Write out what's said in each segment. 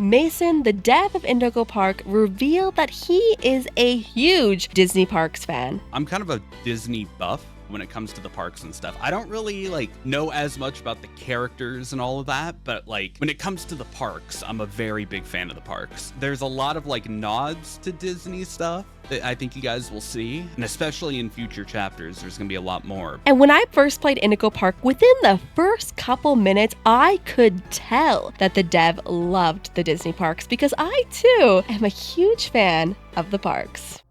Mason, the dev of Indigo Park, revealed that he is a huge Disney Parks fan. I'm kind of a Disney buff when it comes to the parks and stuff. I don't really know as much about the characters and all of that, but when it comes to the parks, I'm a very big fan of the parks. There's a lot of nods to Disney stuff that I think you guys will see, and especially in future chapters, there's gonna be a lot more. And when I first played Indigo Park, within the first couple minutes, I could tell that the dev loved the Disney parks because I too am a huge fan of the parks.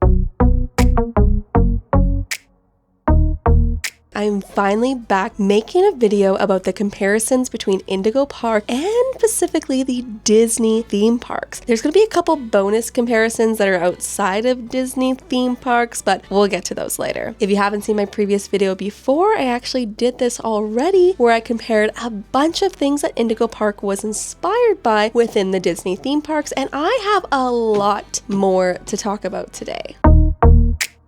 I'm finally back making a video about the comparisons between Indigo Park and specifically the Disney theme parks. There's going to be a couple bonus comparisons that are outside of Disney theme parks, but we'll get to those later. If you haven't seen my previous video before, I actually did this already where I compared a bunch of things that Indigo Park was inspired by within the Disney theme parks, and I have a lot more to talk about today.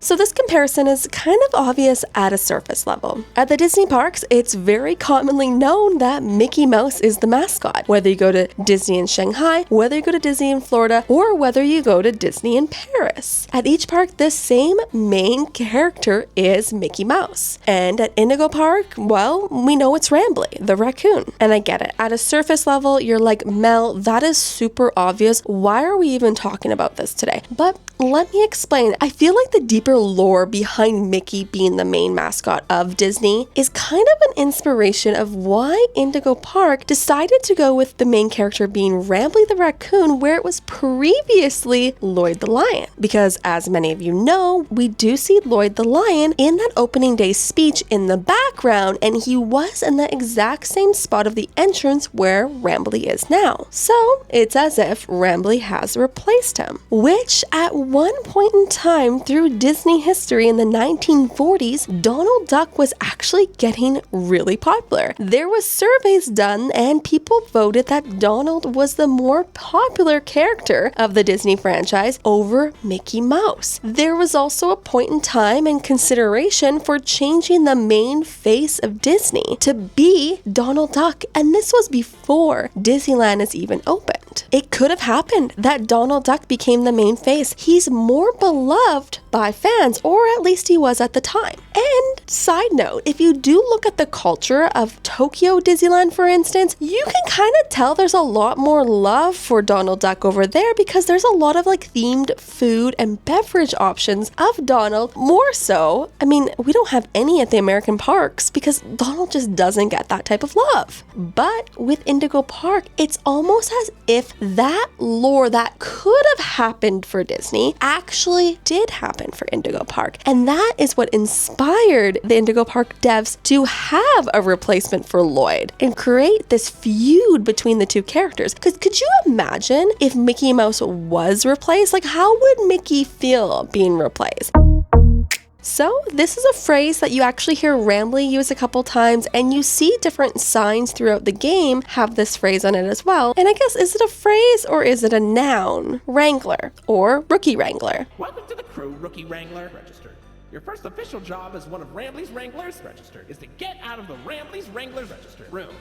So this comparison is kind of obvious at a surface level. At the Disney parks, it's very commonly known that Mickey Mouse is the mascot, whether you go to Disney in Shanghai, whether you go to Disney in Florida, or whether you go to Disney in Paris. At each park, the same main character is Mickey Mouse. And at Indigo Park, well, we know it's Rambly, the raccoon. And I get it. At a surface level, you're like, Mel, that is super obvious. Why are we even talking about this today? But let me explain. I feel like the deeper lore behind Mickey being the main mascot of Disney is kind of an inspiration of why Indigo Park decided to go with the main character being Rambly the raccoon, where it was previously Lloyd the lion. Because as many of you know, we do see Lloyd the lion in that opening day speech in the background, and he was in the exact same spot of the entrance where Rambly is now. So it's as if Rambly has replaced him, which at one point in time through Disney history in the 1940s, Donald Duck was actually getting really popular. There was surveys done and people voted that Donald was the more popular character of the Disney franchise over Mickey Mouse. There was also a point in time and consideration for changing the main face of Disney to be Donald Duck, and this was before Disneyland is even opened. It could have happened that Donald Duck became the main face. He's more beloved by fans, or at least he was at the time. And side note, if you do look at the culture of Tokyo Disneyland, for instance, you can kind of tell there's a lot more love for Donald Duck over there because there's a lot of themed food and beverage options of Donald. More so, I mean, we don't have any at the American parks because Donald just doesn't get that type of love. But with Indigo Park, it's almost as if that lore that could have happened for Disney actually did happen for Indigo Park. And that is what inspired the Indigo Park devs to have a replacement for Lloyd and create this feud between the two characters. Because could you imagine if Mickey Mouse was replaced? How would Mickey feel being replaced? So this is a phrase that you actually hear Rambly use a couple times, and you see different signs throughout the game have this phrase on it as well. And I guess, is it a phrase or is it a noun? Wrangler or Rookie Wrangler. Welcome to the crew, Rookie Wrangler. Registered. Your first official job as one of Rambly's Wranglers, registered, is to get out of the Rambly's Wranglers registered room.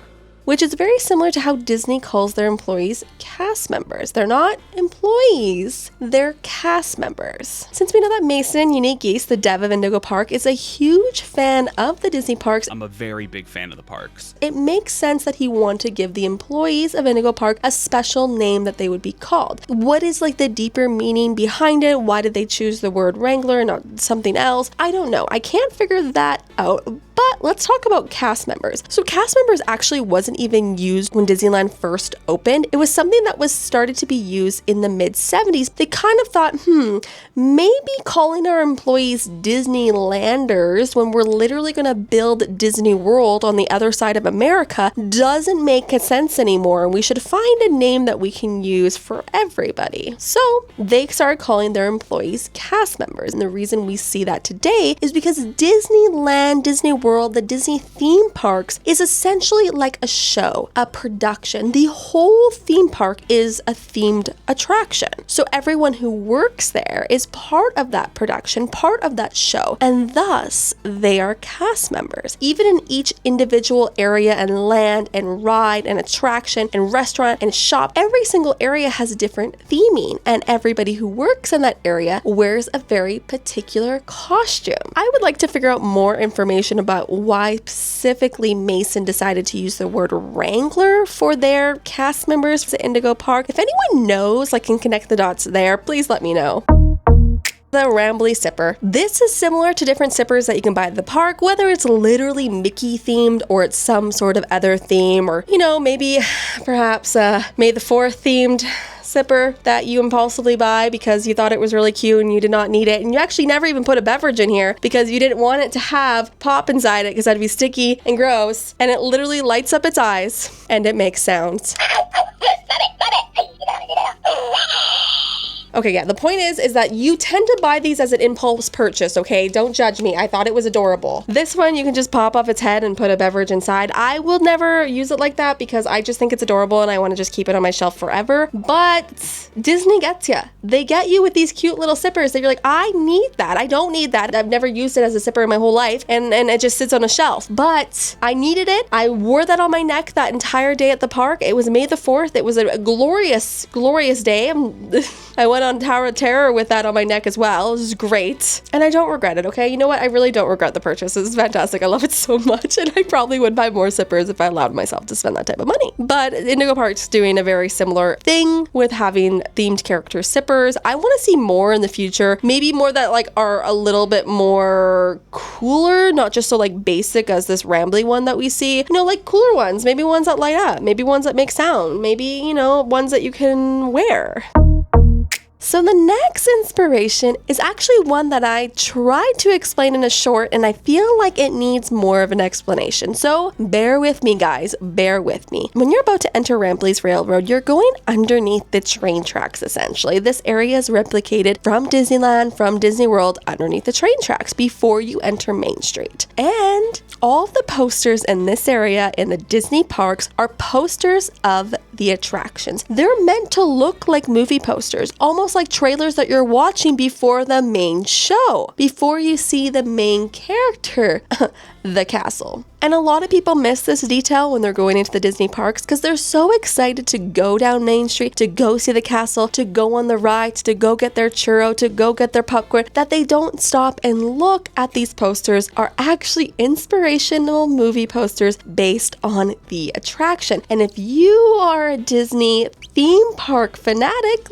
Which is very similar to how Disney calls their employees cast members. They're not employees, they're cast members. Since we know that Mason, Unique Geese, the dev of Indigo Park, is a huge fan of the Disney parks, I'm a very big fan of the parks. It makes sense that he wanted to give the employees of Indigo Park a special name that they would be called. What is the deeper meaning behind it? Why did they choose the word Wrangler and not something else? I don't know. I can't figure that out. But let's talk about cast members. So cast members actually wasn't even used when Disneyland first opened. It was something that was started to be used in the mid-70s. They kind of thought, maybe calling our employees Disneylanders when we're literally going to build Disney World on the other side of America doesn't make sense anymore. We should find a name that we can use for everybody. So they started calling their employees cast members. And the reason we see that today is because Disneyland, Disney World, World, the Disney theme parks, is essentially like a show, a production. The whole theme park is a themed attraction. So everyone who works there is part of that production, part of that show, and thus they are cast members. Even in each individual area and land and ride and attraction and restaurant and shop, every single area has a different theming, and everybody who works in that area wears a very particular costume. I would like to figure out more information about why specifically Mason decided to use the word Wrangler for their cast members at Indigo Park. If anyone knows, like, can connect the dots there, please let me know. The Rambly Sipper. This is similar to different sippers that you can buy at the park, whether it's literally Mickey themed or it's some sort of other theme, or, maybe perhaps May the 4th themed sipper that you impulsively buy because you thought it was really cute and you did not need it, and you actually never even put a beverage in here because you didn't want it to have pop inside it because that'd be sticky and gross, and it literally lights up its eyes and it makes sounds. Okay, yeah, the point is that you tend to buy these as an impulse purchase, okay? Don't judge me. I thought it was adorable. This one, you can just pop off its head and put a beverage inside. I will never use it like that because I just think it's adorable and I want to just keep it on my shelf forever. But Disney gets you. They get you with these cute little sippers that you're like, I need that. I don't need that. I've never used it as a sipper in my whole life, and it just sits on a shelf. But I needed it. I wore that on my neck that entire day at the park. It was May the 4th. It was a glorious, glorious day. I went on Tower of Terror with that on my neck as well. It was great. And I don't regret it, okay? You know what? I really don't regret the purchase. It's fantastic. I love it so much. And I probably would buy more sippers if I allowed myself to spend that type of money. But Indigo Park's doing a very similar thing with having themed character sippers. I want to see more in the future. Maybe more that like are a little bit more cooler, not just so like basic as this rambly one that we see. Like cooler ones. Maybe ones that light up. Maybe ones that make sound. Maybe, ones that you can wear. So the next inspiration is actually one that I tried to explain in a short, and I feel like it needs more of an explanation. So bear with me, guys, bear with me. When you're about to enter Rambly's Railroad, you're going underneath the train tracks, essentially. This area is replicated from Disneyland, from Disney World, underneath the train tracks before you enter Main Street. And all of the posters in this area in the Disney parks are posters of the attractions. They're meant to look like movie posters, almost like trailers that you're watching before the main show, before you see the main character, the castle. And a lot of people miss this detail when they're going into the Disney parks because they're so excited to go down Main Street, to go see the castle, to go on the rides, to go get their churro, to go get their popcorn, that they don't stop and look at these posters are actually inspirational movie posters based on the attraction. And if you are a Disney theme park fanatic,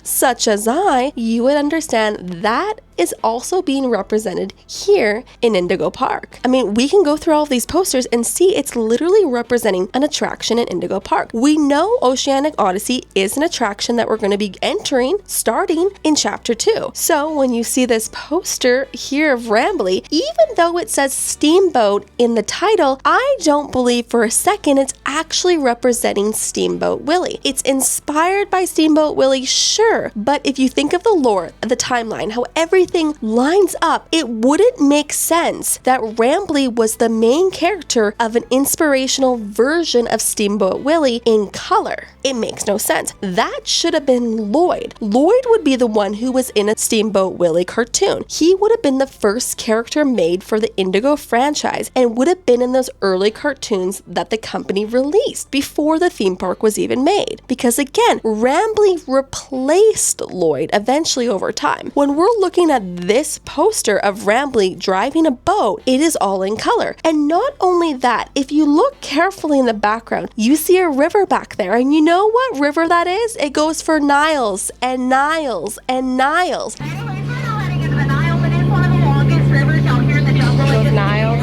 such as I, you would understand that is also being represented here in Indigo Park. I mean, we can go through all of these posters and see it's literally representing an attraction in Indigo Park. We know Oceanic Odyssey is an attraction that we're going to be entering starting in Chapter 2. So when you see this poster here of Rambly, even though it says Steamboat in the title, I don't believe for a second it's actually representing Steamboat Willie. It's inspired by Steamboat Willie, sure, but if you think of the lore, the timeline, how everything lines up, it wouldn't make sense that Rambly was the main character of an inspirational version of Steamboat Willie in color. It makes no sense. That should have been Lloyd. Lloyd would be the one who was in a Steamboat Willie cartoon. He would have been the first character made for the Indigo franchise and would have been in those early cartoons that the company released before the theme park was even made. Because again, Rambly replaced Lloyd eventually over time. When we're looking at this poster of Rambly driving a boat, it is all in color. And not only that, if you look carefully in the background, you see a river back there. And you know what river that is? It goes for Niles and Niles and Niles. Anyways, we're now heading into the Nile, and it's one of the longest rivers out here in the jungle. Niles.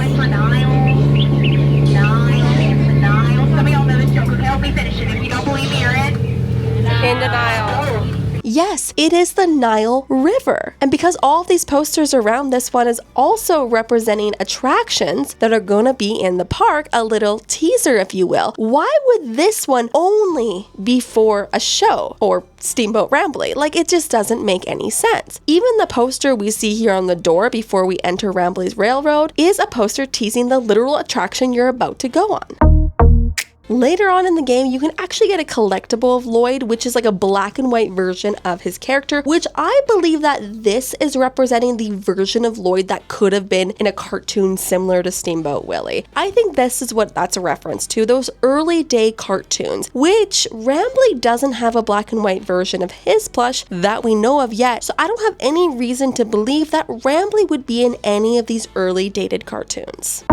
Some of y'all know this joke. Okay, help me finish it. If you don't believe me, you're in. In the Nile. yes, it is the Nile River. And because all of these posters around this one is also representing attractions that are gonna be in the park, a little teaser if you will, why would this one only be for a show or Steamboat Rambly? Like, it just doesn't make any sense. Even the poster we see here on the door before we enter Rambly's Railroad is a poster teasing the literal attraction you're about to go on. Later on in the game, you can actually get a collectible of Lloyd, which is like a black and white version of his character, which I believe that this is representing the version of Lloyd that could have been in a cartoon similar to Steamboat Willie. I think this is what that's a reference to, those early day cartoons, which Rambly doesn't have a black and white version of his plush that we know of yet, so I don't have any reason to believe that Rambly would be in any of these early dated cartoons.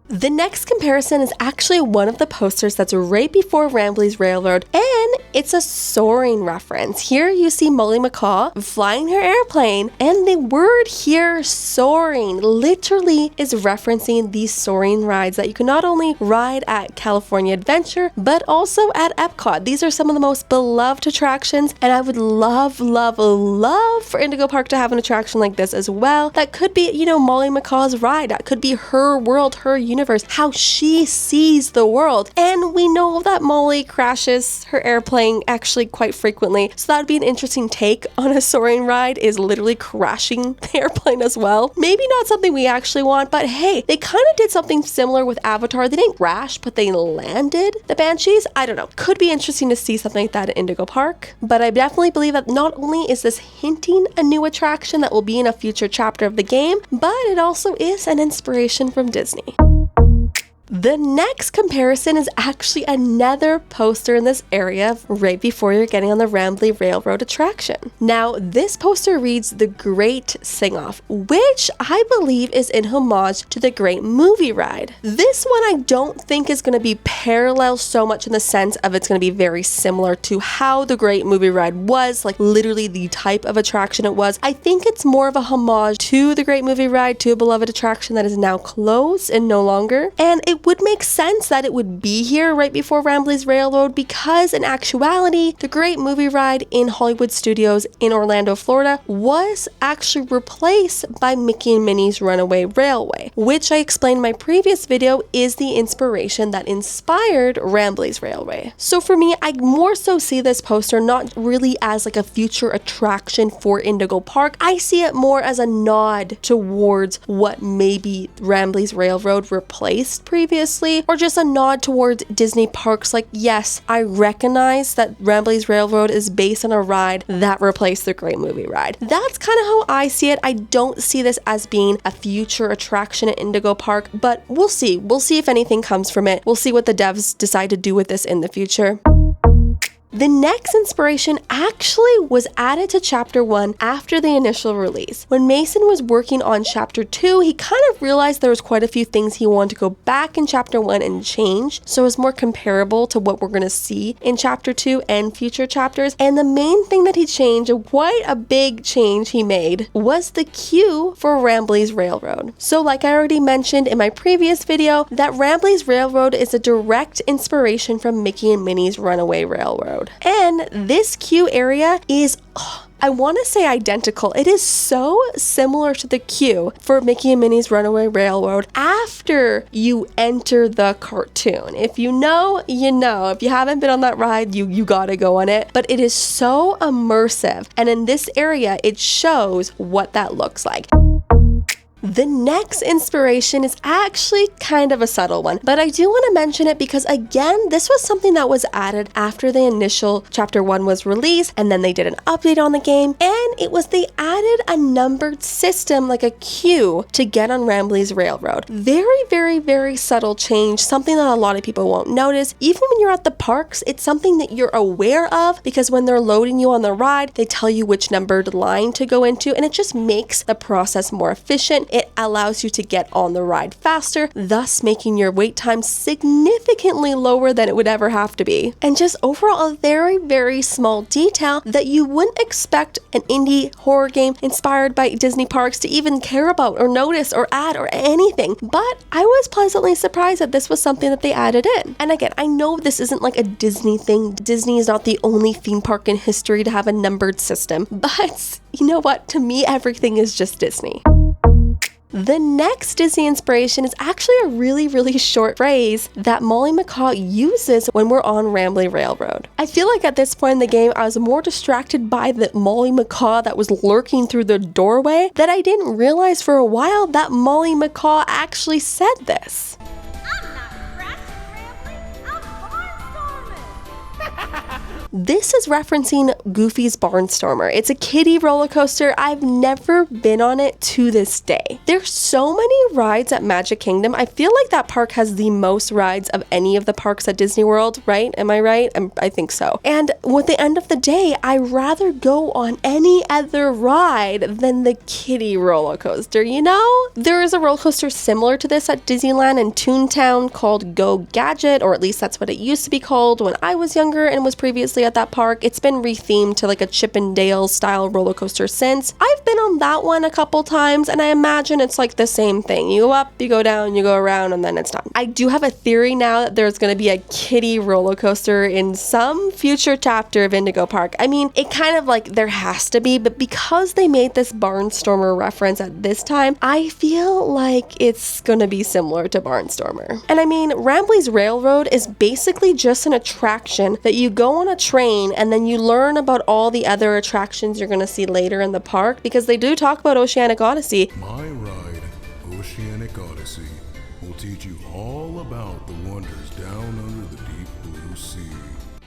The next comparison is actually one of the posters that's right before Rambly's Railroad, and it's a soaring reference. Here you see Mollie Macaw flying her airplane, and the word here, soaring, literally is referencing these soaring rides that you can not only ride at California Adventure, but also at Epcot. These are some of the most beloved attractions, and I would love, love, love for Indigo Park to have an attraction like this as well. That could be, you know, Mollie Macaw's ride. That could be her world, her universe, how she sees the world. And we know that Mollie crashes her airplane actually quite frequently, so that would be an interesting take on a soaring ride, is literally crashing the airplane as well. Maybe not something we actually want, but hey, they kind of did something similar with Avatar. They didn't crash, but they landed the Banshees. I don't know. Could be interesting to see something like that at Indigo Park, but I definitely believe that not only is this hinting a new attraction that will be in a future chapter of the game, but it also is an inspiration from Disney. The next comparison is actually another poster in this area right before you're getting on the Rambly Railroad attraction. Now, this poster reads The Great Sing-Off, which I believe is in homage to the Great Movie Ride. This one I don't think is going to be parallel so much in the sense of it's going to be very similar to how the Great Movie Ride was, like literally the type of attraction it was. I think it's more of a homage to the Great Movie Ride, to a beloved attraction that is now closed and no longer. And it would make sense that it would be here right before Rambly's Railroad, because in actuality, the Great Movie Ride in Hollywood Studios in Orlando, Florida was actually replaced by Mickey and Minnie's Runaway Railway, which I explained in my previous video is the inspiration that inspired Rambly's Railway. So for me, I more so see this poster not really as like a future attraction for Indigo Park. I see it more as a nod towards what maybe Rambly's Railroad replaced previously, or just a nod towards Disney parks. Like, yes, I recognize that Rambly's Railroad is based on a ride that replaced the Great Movie Ride. That's kind of how I see it. I don't see this as being a future attraction at Indigo Park, but we'll see. We'll see if anything comes from it. We'll see what the devs decide to do with this in the future. The next inspiration actually was added to Chapter 1 after the initial release. When Mason was working on Chapter 2, he kind of realized there was quite a few things he wanted to go back in Chapter 1 and change, so it was more comparable to what we're going to see in Chapter 2 and future chapters. And the main thing that he changed, quite a big change he made, was the queue for Rambly's Railroad. So like I already mentioned in my previous video, that Rambly's Railroad is a direct inspiration from Mickey and Minnie's Runaway Railroad. And this queue area is, I want to say identical. It is so similar to the queue for Mickey and Minnie's Runaway Railroad after you enter the cartoon. If you know, you know. If you haven't been on that ride, you gotta go on it. But it is so immersive. And in this area, it shows what that looks like. The next inspiration is actually kind of a subtle one, but I do want to mention it because, again, this was something that was added after the initial Chapter 1 was released, and then they did an update on the game, and it was they added a numbered system, like a queue, to get on Rambly's Railroad. Very, very, very subtle change, something that a lot of people won't notice. Even when you're at the parks, it's something that you're aware of, because when they're loading you on the ride, they tell you which numbered line to go into, and it just makes the process more efficient. It allows you to get on the ride faster, thus making your wait time significantly lower than it would ever have to be. And just overall a very, very small detail that you wouldn't expect an indie horror game inspired by Disney parks to even care about or notice or add or anything. But I was pleasantly surprised that this was something that they added in. And again, I know this isn't like a Disney thing. Disney is not the only theme park in history to have a numbered system. But you know what? To me, everything is just Disney. The next Disney inspiration is actually a really, really short phrase that Mollie Macaw uses when we're on Rambly Railroad. I feel like at this point in the game, I was more distracted by the Mollie Macaw that was lurking through the doorway that I didn't realize for a while that Mollie Macaw actually said this. I'm not crashing, Rambly. I'm barnstorming. This is referencing Goofy's Barnstormer. It's a kiddie roller coaster. I've never been on it to this day. There's so many rides at Magic Kingdom. I feel like that park has the most rides of any of the parks at Disney World, right? Am I right? I think so. And with the end of the day, I'd rather go on any other ride than the kiddie roller coaster, you know? There is a roller coaster similar to this at Disneyland in Toontown called Go Gadget, or at least that's what it used to be called when I was younger and was previously at that park. It's been rethemed to like a Chip and Dale style roller coaster since. I've been on that one a couple times and I imagine it's like the same thing. You go up, you go down, you go around, and then it's done. I do have a theory now that there's going to be a kiddie roller coaster in some future chapter of Indigo Park. I mean, it kind of like there has to be, but because they made this Barnstormer reference at this time, I feel like it's going to be similar to Barnstormer. And I mean, Rambly's Railroad is basically just an attraction that you go on a train and then you learn about all the other attractions you're going to see later in the park, because they do talk about Oceanic Odyssey. My ride, Oceanic Odyssey, will teach you all about the wonders down under the deep blue sea.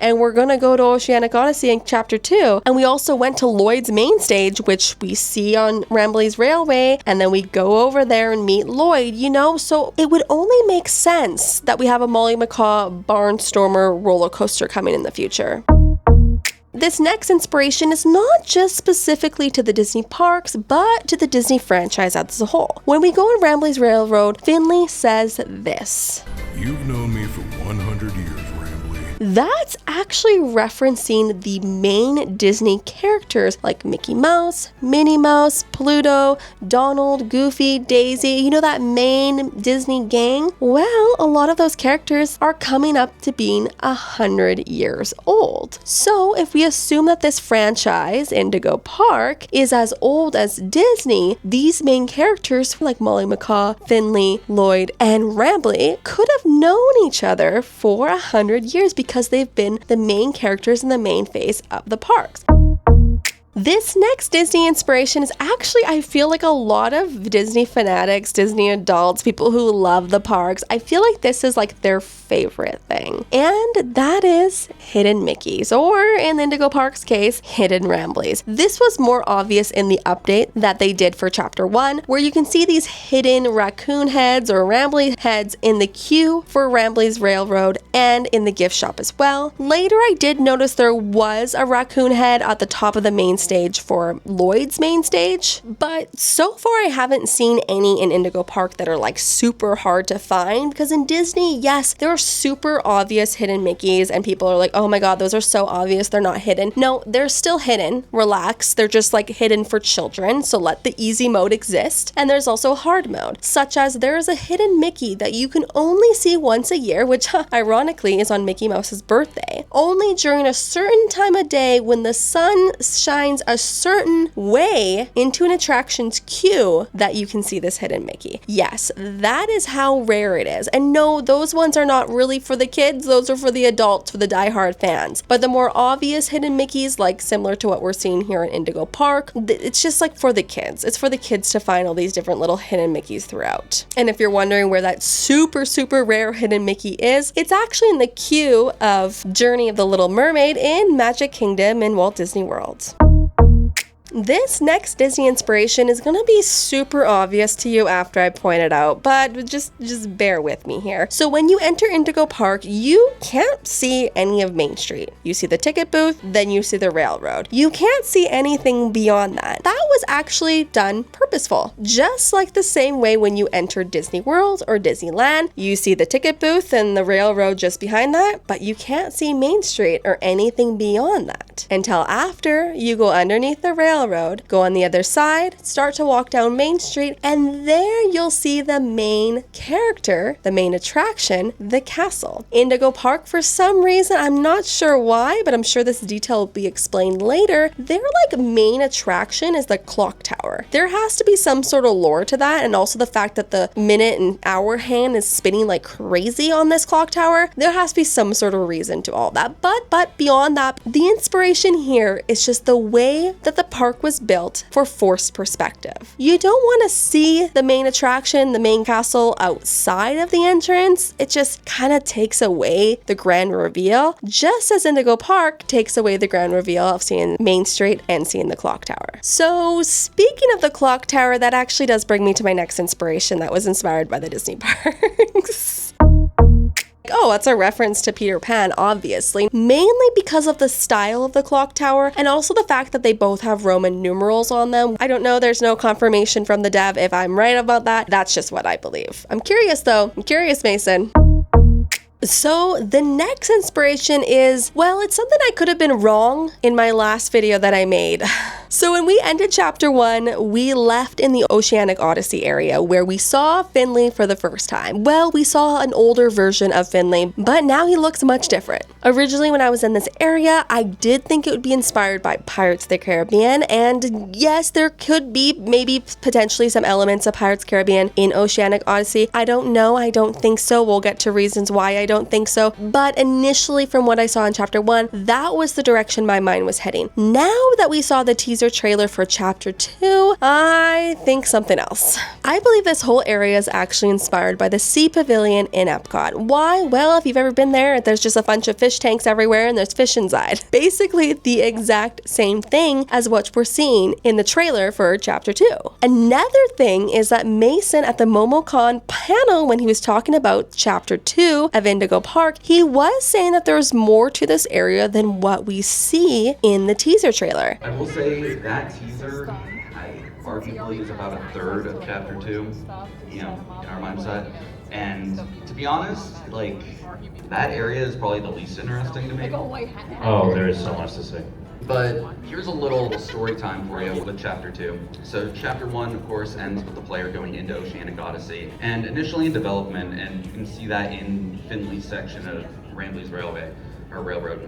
And we're gonna go to Oceanic Odyssey in Chapter 2. And we also went to Lloyd's main stage, which we see on Rambly's Railway, and then we go over there and meet Lloyd, you know? So it would only make sense that we have a Mollie Macaw Barnstormer roller coaster coming in the future. This next inspiration is not just specifically to the Disney parks, but to the Disney franchise as a whole. When we go on Rambly's Railroad, Finley says this. You've known me for 100 years, Rambly. That's actually referencing the main Disney characters like Mickey Mouse, Minnie Mouse, Pluto, Donald, Goofy, Daisy, you know, that main Disney gang? Well, a lot of those characters are coming up to being 100 years old. So if we assume that this franchise, Indigo Park, is as old as Disney, these main characters like Mollie Macaw, Finley, Lloyd, and Rambly could have known each other for 100 years because they've been the main characters in the main phase of the parks. This next Disney inspiration is actually, I feel like a lot of Disney fanatics, Disney adults, people who love the parks, I feel like this is like their favorite thing. And that is hidden Mickeys, or in Indigo Park's case, hidden Ramblies. This was more obvious in the update that they did for Chapter 1, where you can see these hidden raccoon heads or Rambly heads in the queue for Rambly's Railroad and in the gift shop as well. Later, I did notice there was a raccoon head at the top of the main stage for Lloyd's main stage, but so far I haven't seen any in Indigo Park that are like super hard to find, because in Disney, yes, there are super obvious hidden Mickeys and people are like, oh my god, those are so obvious, they're not hidden. No, they're still hidden. Relax, they're just like hidden for children, so let the easy mode exist. And there's also hard mode, such as there is a hidden Mickey that you can only see once a year, which ironically is on Mickey Mouse's birthday, only during a certain time of day when the sun shines a certain way into an attraction's queue that you can see this hidden Mickey. Yes, that is how rare it is. And no, those ones are not really for the kids, those are for the adults, for the diehard fans. But the more obvious hidden Mickeys, like similar to what we're seeing here in Indigo Park, it's just like for the kids. It's for the kids to find all these different little hidden Mickeys throughout. And if you're wondering where that super, super rare hidden Mickey is, it's actually in the queue of Journey of the Little Mermaid in Magic Kingdom in Walt Disney World. This next Disney inspiration is going to be super obvious to you after I point it out, but just bear with me here. So when you enter Indigo Park, you can't see any of Main Street. You see the ticket booth, then you see the railroad. You can't see anything beyond that. That was actually done purposeful. Just like the same way when you enter Disney World or Disneyland, you see the ticket booth and the railroad just behind that, but you can't see Main Street or anything beyond that until after you go underneath the railroad, go on the other side, start to walk down Main Street, and there you'll see the main character, the main attraction, the castle. Indigo Park, for some reason, I'm not sure why, but I'm sure this detail will be explained later, their main attraction is the clock tower. There has to be some sort of lore to that, and also the fact that the minute and hour hand is spinning like crazy on this clock tower. There has to be some sort of reason to all that. But beyond that, the inspiration here is just the way that the park was built for forced perspective. You don't want to see the main attraction, the main castle, outside of the entrance. It just kind of takes away the grand reveal, just as Indigo Park takes away the grand reveal of seeing Main Street and seeing the clock tower. So speaking of the clock tower, that actually does bring me to my next inspiration that was inspired by the Disney parks. Oh, that's a reference to Peter Pan, obviously, mainly because of the style of the clock tower and also the fact that they both have Roman numerals on them. I don't know, there's no confirmation from the dev if I'm right about that. That's just what I believe. I'm curious though. I'm curious, Mason. So the next inspiration is, well, it's something I could have been wrong in my last video that I made. So when we ended chapter 1, we left in the Oceanic Odyssey area where we saw Finley for the first time. Well, we saw an older version of Finley, but now he looks much different. Originally, when I was in this area, I did think it would be inspired by Pirates of the Caribbean, and yes, there could be maybe potentially some elements of Pirates of the Caribbean in Oceanic Odyssey. I don't know, I don't think so. We'll get to reasons why I don't think so, but initially from what I saw in chapter 1, that was the direction my mind was heading. Now that we saw the teaser trailer for chapter 2, I think something else. I believe this whole area is actually inspired by the Sea Pavilion in Epcot. Why? Well, if you've ever been there, there's just a bunch of fish tanks everywhere and there's fish inside. Basically the exact same thing as what we're seeing in the trailer for chapter 2. Another thing is that Mason at the MomoCon panel, when he was talking about chapter 2 of Indigo Park, he was saying that there's more to this area than what we see in the teaser trailer. I will say that teaser arguably is about a third of chapter 2, in our mindset. And to be honest, that area is probably the least interesting to me. Oh, there is so much to say. But here's a little story time for you with chapter 2. So chapter 1, of course, ends with the player going into Oceanic Odyssey. And initially in development, and you can see that in Finley's section of Rambley's Railroad,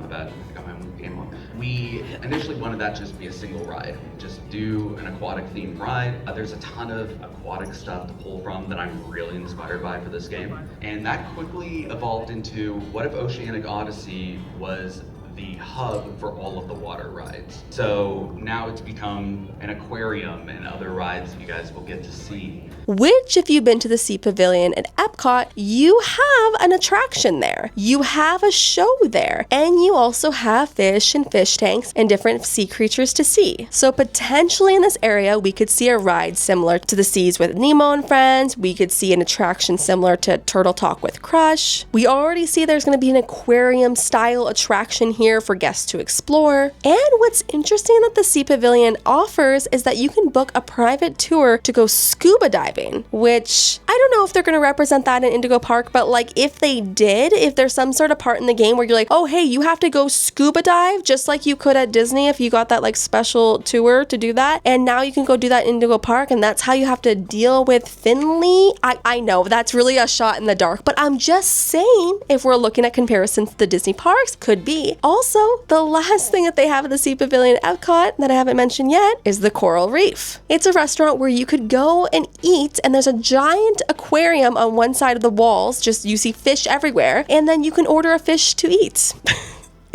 my bad, I got my own game on. We initially wanted that to just be a single ride, just do an aquatic themed ride. There's a ton of aquatic stuff to pull from that I'm really inspired by for this game. And that quickly evolved into, what if Oceanic Odyssey was the hub for all of the water rides? So now it's become an aquarium and other rides that you guys will get to see. Which, if you've been to the Sea Pavilion at Epcot, you have an attraction there. You have a show there. And you also have fish and fish tanks and different sea creatures to see. So potentially in this area, we could see a ride similar to the Seas with Nemo and Friends. We could see an attraction similar to Turtle Talk with Crush. We already see there's going to be an aquarium style attraction here for guests to explore. And what's interesting that the Sea Pavilion offers is that you can book a private tour to go scuba diving, which I don't know if they're going to represent that in Indigo Park, but if they did, if there's some sort of part in the game where you're like, oh hey, you have to go scuba dive just like you could at Disney if you got that special tour to do that, and now you can go do that in Indigo Park, and that's how you have to deal with Finley. I know that's really a shot in the dark, but I'm just saying, if we're looking at comparisons to the Disney parks, could be. Also, the last thing that they have at the Sea Pavilion at Epcot that I haven't mentioned yet is the Coral Reef. It's a restaurant where you could go and eat, and there's a giant aquarium on one side of the walls, just you see fish everywhere, and then you can order a fish to eat.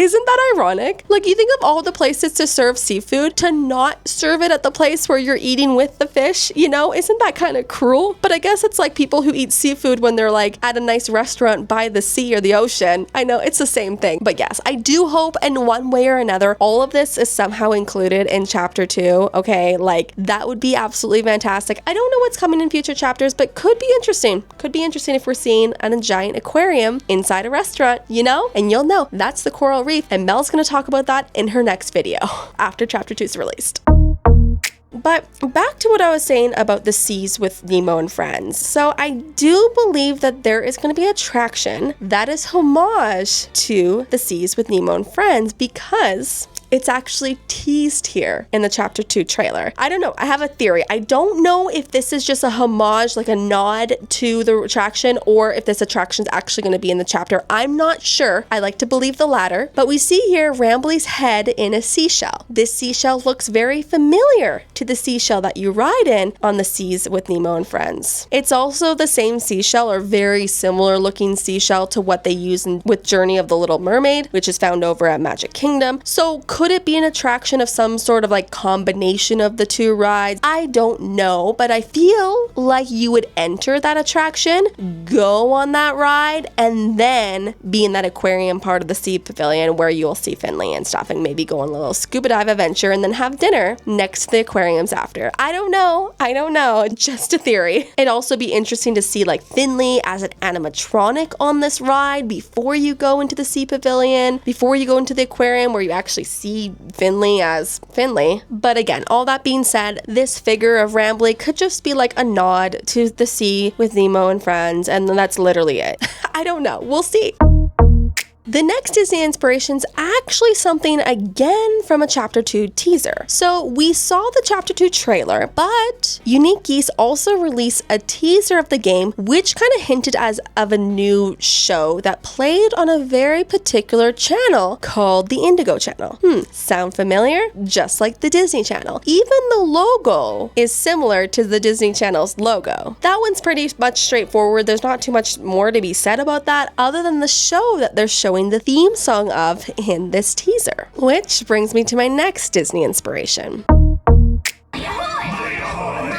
Isn't that ironic? Like, you think of all the places to serve seafood, to not serve it at the place where you're eating with the fish, you know? Isn't that kind of cruel? But I guess it's like people who eat seafood when they're like at a nice restaurant by the sea or the ocean. I know it's the same thing. But yes, I do hope in one way or another, all of this is somehow included in chapter 2. Okay, like that would be absolutely fantastic. I don't know what's coming in future chapters, but could be interesting. Could be interesting if we're seeing a giant aquarium inside a restaurant, you know? And you'll know that's the coral reef. And Mel's going to talk about that in her next video after chapter 2 is released. But back to what I was saying about the seas with Nemo and friends. So I do believe that there is going to be an attraction that is homage to the seas with Nemo and friends, because it's actually teased here in the chapter 2 trailer. I don't know. I have a theory. I don't know if this is just a homage, like a nod to the attraction, or if this attraction is actually going to be in the chapter. I'm not sure. I like to believe the latter. But we see here Rambley's head in a seashell. This seashell looks very familiar to the seashell that you ride in on the seas with Nemo and friends. It's also the same seashell, or very similar looking seashell to what they use with Journey of the Little Mermaid, which is found over at Magic Kingdom. So could it be an attraction of some sort of like combination of the two rides? I don't know, but I feel like you would enter that attraction, go on that ride, and then be in that aquarium part of the sea pavilion where you'll see Finley and stuff, and maybe go on a little scuba dive adventure and then have dinner next to the aquariums after. I don't know. Just a theory. It'd also be interesting to see like Finley as an animatronic on this ride before you go into the sea pavilion, before you go into the aquarium where you actually see Finley as Finley. But again, all that being said, this figure of Rambley could just be like a nod to the sea with Nemo and friends, and that's literally it. I don't know. We'll see. The next Disney inspiration's actually something again from a Chapter 2 teaser. So we saw the Chapter 2 trailer, but Unique Geese also released a teaser of the game, which kind of hinted as of a new show that played on a very particular channel called the Indigo Channel. Sound familiar? Just like the Disney Channel. Even the logo is similar to the Disney Channel's logo. That one's pretty much straightforward. There's not too much more to be said about that other than the show that they're showing the theme song of in this teaser. Which brings me to my next Disney inspiration. Mollie Ahoy!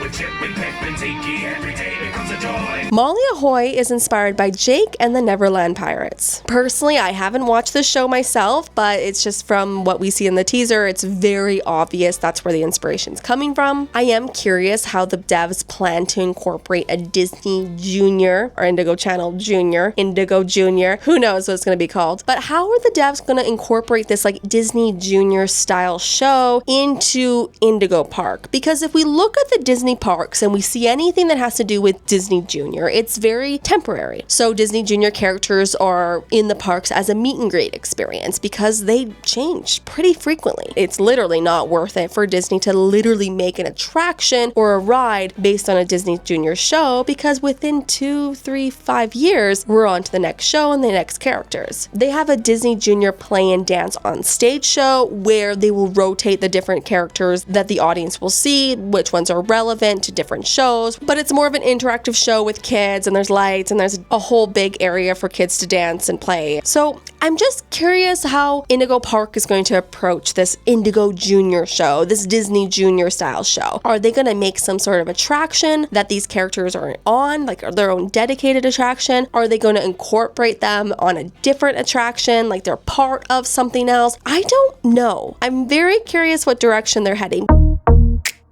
With Chip and Pip and Tiki, every day becomes a joy. Mollie Ahoy is inspired by Jake and the Neverland Pirates. Personally, I haven't watched this show myself, but it's just from what we see in the teaser, it's very obvious that's where the inspiration's coming from. I am curious how the devs plan to incorporate a Disney Junior or Indigo Channel Junior, Indigo Junior, who knows what it's going to be called, but how are the devs going to incorporate this like Disney Junior style show into Indigo Park? Because if we look at the Disney parks and we see anything that has to do with Disney Junior, it's very temporary. So Disney Junior characters are in the parks as a meet and greet experience because they change pretty frequently. It's literally not worth it for Disney to literally make an attraction or a ride based on a Disney Junior show, because within 2, 3, 5 years, we're on to the next show and the next characters. They have a Disney Junior play and dance on stage show where they will rotate the different characters that the audience will see, which ones are relevant to different shows, but it's more of an interactive show with kids, and there's lights, and there's a whole big area for kids to dance and play. So I'm just curious how Indigo Park is going to approach this Indigo Junior show, this Disney Junior style show. Are they going to make some sort of attraction that these characters are on, like their own dedicated attraction? Are they going to incorporate them on a different attraction, like they're part of something else? I don't know. I'm very curious what direction they're heading.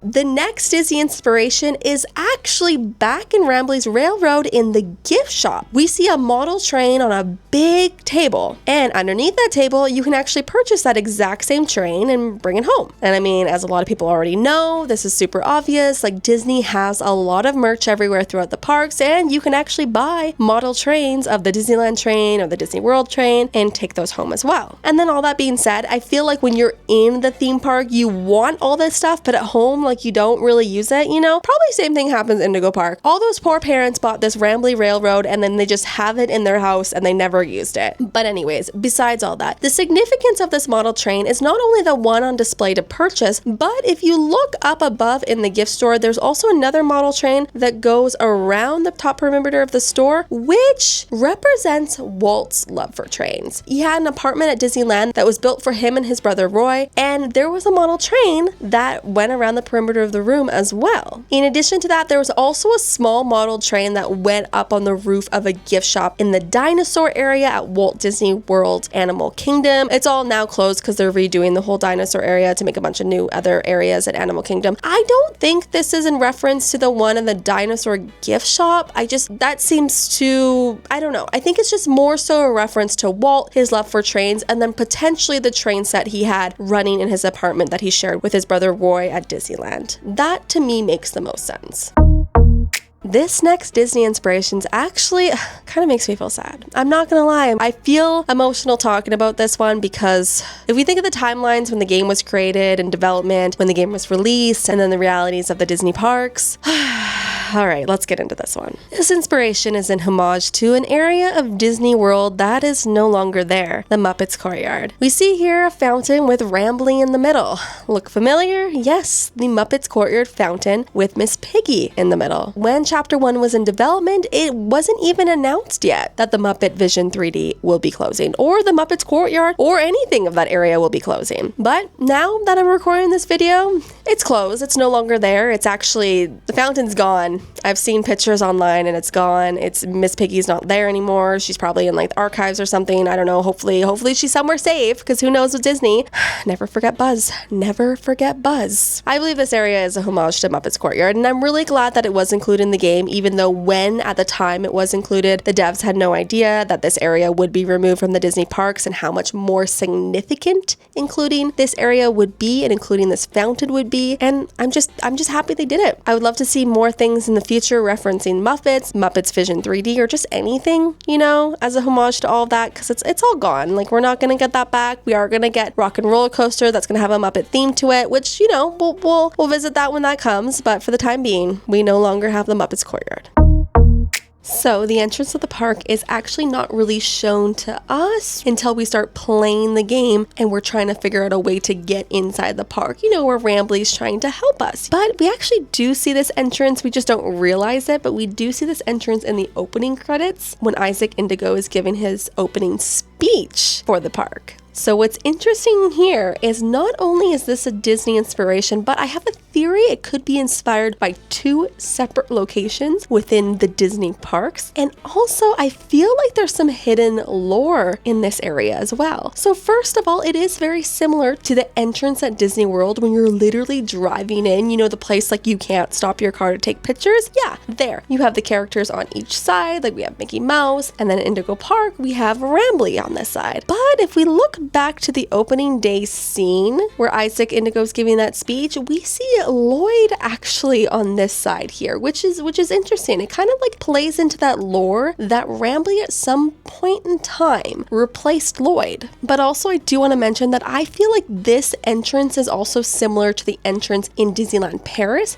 The next Disney inspiration is actually back in Rambley's Railroad in the gift shop. We see a model train on a big table, and underneath that table, you can actually purchase that exact same train and bring it home. And I mean, as a lot of people already know, this is super obvious, like Disney has a lot of merch everywhere throughout the parks, and you can actually buy model trains of the Disneyland train or the Disney World train and take those home as well. And then all that being said, I feel like when you're in the theme park, you want all this stuff, but at home, like like you don't really use it, you know? Probably same thing happens in Indigo Park. All those poor parents bought this rambly railroad and then they just have it in their house and they never used it. But anyways, besides all that, the significance of this model train is not only the one on display to purchase, but if you look up above in the gift store, there's also another model train that goes around the top perimeter of the store, which represents Walt's love for trains. He had an apartment at Disneyland that was built for him and his brother Roy, and there was a model train that went around the perimeter of the room as well. In addition to that, there was also a small model train that went up on the roof of a gift shop in the dinosaur area at Walt Disney World Animal Kingdom. It's all now closed because they're redoing the whole dinosaur area to make a bunch of new other areas at Animal Kingdom. I don't think this is in reference to the one in the dinosaur gift shop. That seems to, I don't know. I think it's just more so a reference to Walt, his love for trains, and then potentially the train set he had running in his apartment that he shared with his brother Roy at Disneyland. That to me makes the most sense. This next Disney inspirations actually kind of makes me feel sad. I'm not gonna lie. I feel emotional talking about this one because if we think of the timelines when the game was created and development, when the game was released, and then the realities of the Disney parks, all right, let's get into this one. This inspiration is in homage to an area of Disney World that is no longer there, the Muppets Courtyard. We see here a fountain with Rambly in the middle. Look familiar? Yes, the Muppets Courtyard fountain with Miss Piggy in the middle. When Chapter 1 was in development, it wasn't even announced yet that the Muppet Vision 3D will be closing, or the Muppets Courtyard, or anything of that area will be closing. But now that I'm recording this video, it's closed. It's no longer there. It's actually, the fountain's gone. I've seen pictures online and it's gone. It's Miss Piggy's not there anymore. She's probably in like the archives or something. I don't know. Hopefully she's somewhere safe, because who knows with Disney. Never forget Buzz. Never forget Buzz. I believe this area is a homage to Muppets Courtyard, and I'm really glad that it was included in the game, even though when at the time it was included, the devs had no idea that this area would be removed from the Disney parks and how much more significant including this area would be and including this fountain would be. And I'm just happy they did it. I would love to see more things in the future referencing Muppets Vision 3D, or just anything, you know, as a homage to all of that, because it's all gone. Like, we're not gonna get that back. We are gonna get Rock and Roller Coaster that's gonna have a Muppet theme to it, which, you know, we'll visit that when that comes. But for the time being, we no longer have the Muppets Courtyard. So the entrance of the park is actually not really shown to us until we start playing the game and we're trying to figure out a way to get inside the park. You know, where Rambly's trying to help us. But we actually do see this entrance. We just don't realize it, but we do see this entrance in the opening credits when Isaac Indigo is giving his opening speech for the park. So what's interesting here is not only is this a Disney inspiration, but I have a theory it could be inspired by two separate locations within the Disney parks. And also I feel like there's some hidden lore in this area as well. So first of all, it is very similar to the entrance at Disney World when you're literally driving in, you know, the place like you can't stop your car to take pictures. Yeah, there. You have the characters on each side, like we have Mickey Mouse, and then in Indigo Park, we have Rambly on this side. But if we look back to the opening day scene where Isaac Indigo's giving that speech, we see Lloyd actually on this side here, which is interesting. It kind of like plays into that lore that Rambly at some point in time replaced Lloyd. But also I do want to mention that I feel like this entrance is also similar to the entrance in Disneyland Paris.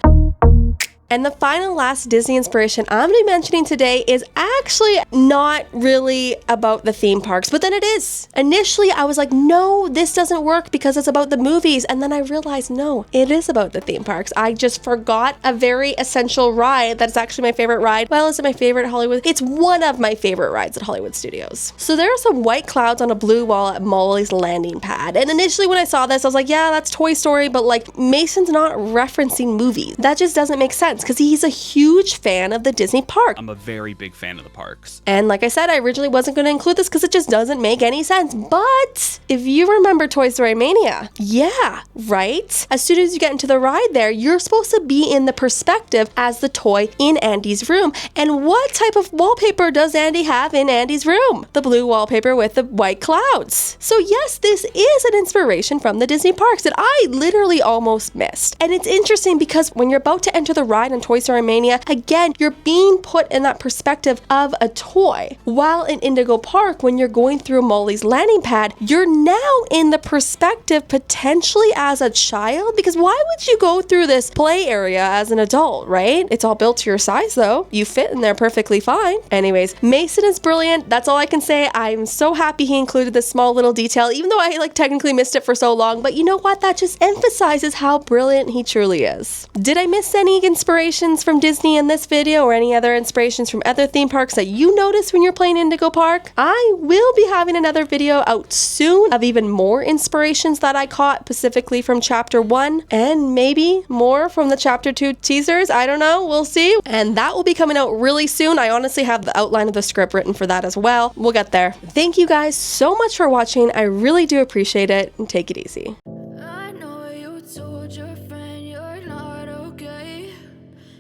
And the last Disney inspiration I'm going to be mentioning today is actually not really about the theme parks, but then it is. Initially, I was like, no, this doesn't work because it's about the movies. And then I realized, no, it is about the theme parks. I just forgot a very essential ride that's actually my favorite ride. Well, is it my favorite at Hollywood? It's one of my favorite rides at Hollywood Studios. So there are some white clouds on a blue wall at Mollie's landing pad. And initially when I saw this, I was like, yeah, that's Toy Story, but like Mason's not referencing movies. That just doesn't make sense, because he's a huge fan of the Disney park. I'm a very big fan of the parks. And like I said, I originally wasn't going to include this because it just doesn't make any sense. But if you remember Toy Story Mania, yeah, right? As soon as you get into the ride there, you're supposed to be in the perspective as the toy in Andy's room. And what type of wallpaper does Andy have in Andy's room? The blue wallpaper with the white clouds. So yes, this is an inspiration from the Disney parks that I literally almost missed. And it's interesting because when you're about to enter the ride ride in Toy Story Mania, again, you're being put in that perspective of a toy. While in Indigo Park, when you're going through Mollie's landing pad, you're now in the perspective potentially as a child, because why would you go through this play area as an adult, right? It's all built to your size though. You fit in there perfectly fine. Anyways, Mason is brilliant. That's all I can say. I'm so happy he included this small little detail, even though I technically missed it for so long, but you know what? That just emphasizes how brilliant he truly is. Did I miss any inspirations from Disney in this video, or any other inspirations from other theme parks that you noticed when you're playing Indigo Park? I will be having another video out soon of even more inspirations that I caught specifically from chapter 1, and maybe more from the chapter 2 teasers. I don't know, we'll see. And that will be coming out really soon. I honestly have the outline of the script written for that as well. We'll get there. Thank you guys so much for watching. I really do appreciate it, and take it easy. I know you told your friend you're not okay,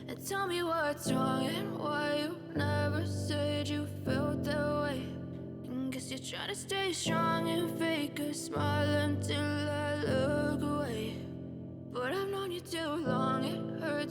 and tell me what's wrong and why you never said you felt that way. And guess you're trying to stay strong and fake a smile until I look away. But I've known you too long, it hurts